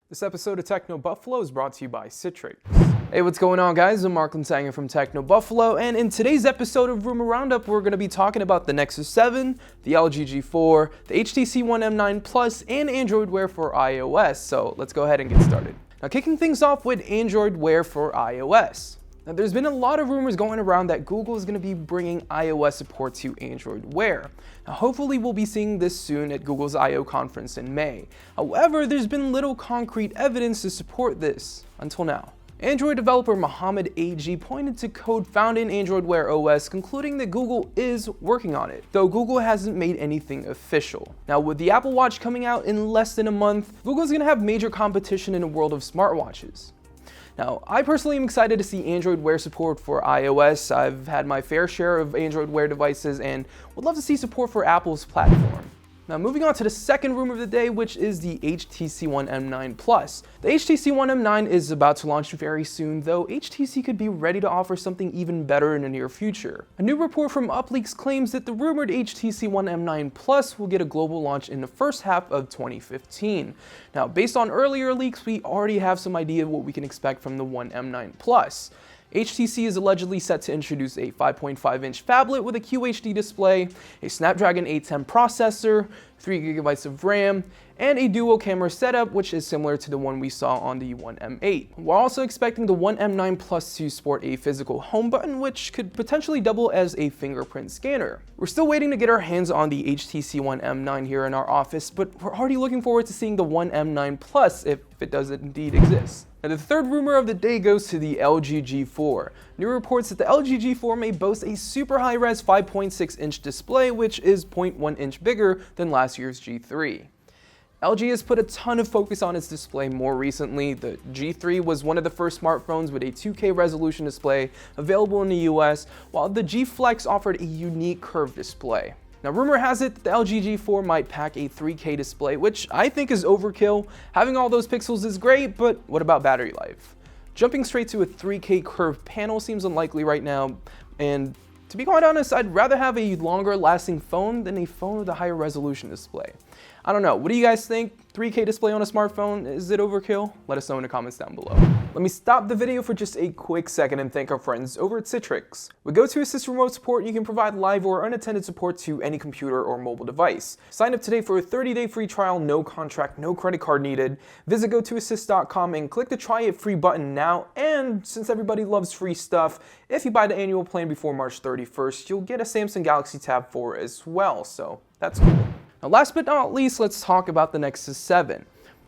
This episode of Techno Buffalo is brought to you by Citrix. Hey, what's going on, guys? I'm Mark Linsanger from Techno Buffalo, and in today's episode of Rumor Roundup, we're going to be talking about the Nexus 7, the LG G4, the HTC One M9 Plus, and Android Wear for iOS. So let's go ahead and get started. Now, kicking things off with Android Wear for iOS. Now, there's been a lot of rumors going around that Google is going to be bringing iOS support to Android Wear. Now, hopefully we'll be seeing this soon at Google's I/O conference in May. However, there's been little concrete evidence to support this until now. Android developer Mohammed AG pointed to code found in Android Wear OS, concluding that Google is working on it, though Google hasn't made anything official. Now, with the Apple Watch coming out in less than a month, Google's going to have major competition in the world of smartwatches. Now, I personally am excited to see Android Wear support for iOS. I've had my fair share of Android Wear devices and would love to see support for Apple's platform. Now, moving on to the second rumor of the day, which is the HTC One M9 Plus. The HTC One M9 is about to launch very soon, though HTC could be ready to offer something even better in the near future. A new report from UpLeaks claims that the rumored HTC One M9 Plus will get a global launch in the first half of 2015. Now, based on earlier leaks, we already have some idea of what we can expect from the One M9 Plus. HTC is allegedly set to introduce a 5.5-inch phablet with a QHD display, a Snapdragon 810 processor, 3 GB of RAM, and a dual camera setup, which is similar to the one we saw on the One M8. We're also expecting the One M9 Plus to sport a physical home button, which could potentially double as a fingerprint scanner. We're still waiting to get our hands on the HTC One M9 here in our office, but we're already looking forward to seeing the One M9 Plus if it does indeed exist. Now, the third rumor of the day goes to the LG G4. New reports that the LG G4 may boast a super high-res 5.6-inch display, which is 0.1 inch bigger than last year's G3. LG has put a ton of focus on its display more recently. The G3 was one of the first smartphones with a 2K resolution display available in the US, while the G Flex offered a unique curved display. Now, rumor has it that the LG G4 might pack a 3K display, which I think is overkill. Having all those pixels is great, but what about battery life? Jumping straight to a 3K curved panel seems unlikely right now, and to be quite honest, I'd rather have a longer lasting phone than a phone with a higher resolution display. I don't know, what do you guys think? 3K display on a smartphone, is it overkill? Let us know in the comments down below. Let me stop the video for just a quick second and thank our friends over at Citrix. With GoToAssist remote support, you can provide live or unattended support to any computer or mobile device. Sign up today for a 30-day free trial, no contract, no credit card needed. Visit GoToAssist.com and click the Try It Free button now, and since everybody loves free stuff, if you buy the annual plan before March 31st, you'll get a Samsung Galaxy Tab 4 as well, so that's cool. Now, last but not least, let's talk about the Nexus 7.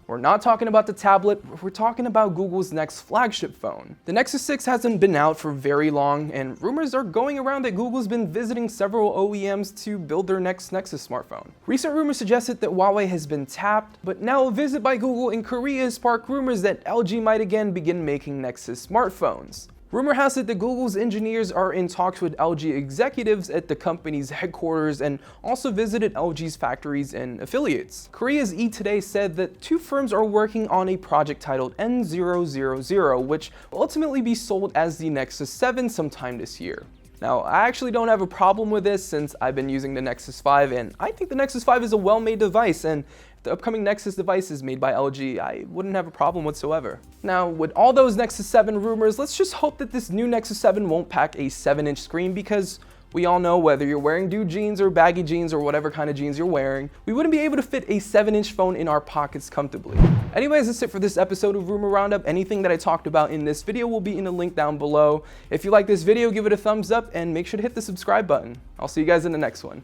We're not talking about the tablet, we're talking about Google's next flagship phone. The Nexus 6 hasn't been out for very long, and rumors are going around that Google's been visiting several OEMs to build their next Nexus smartphone. Recent rumors suggested that Huawei has been tapped, but now a visit by Google in Korea has sparked rumors that LG might again begin making Nexus smartphones. Rumor has it that Google's engineers are in talks with LG executives at the company's headquarters and also visited LG's factories and affiliates. Korea's E! Today said that two firms are working on a project titled N000, which will ultimately be sold as the Nexus 7 sometime this year. Now, I actually don't have a problem with this since I've been using the Nexus 5, and I think the Nexus 5 is a well-made device, and if the upcoming Nexus device is made by LG, I wouldn't have a problem whatsoever. Now, with all those Nexus 7 rumors, let's just hope that this new Nexus 7 won't pack a 7-inch screen, because we all know whether you're wearing dude jeans or baggy jeans or whatever kind of jeans you're wearing, we wouldn't be able to fit a 7-inch phone in our pockets comfortably. Anyways, that's it for this episode of Rumor Roundup. Anything that I talked about in this video will be in the link down below. If you like this video, give it a thumbs up and make sure to hit the subscribe button. I'll see you guys in the next one.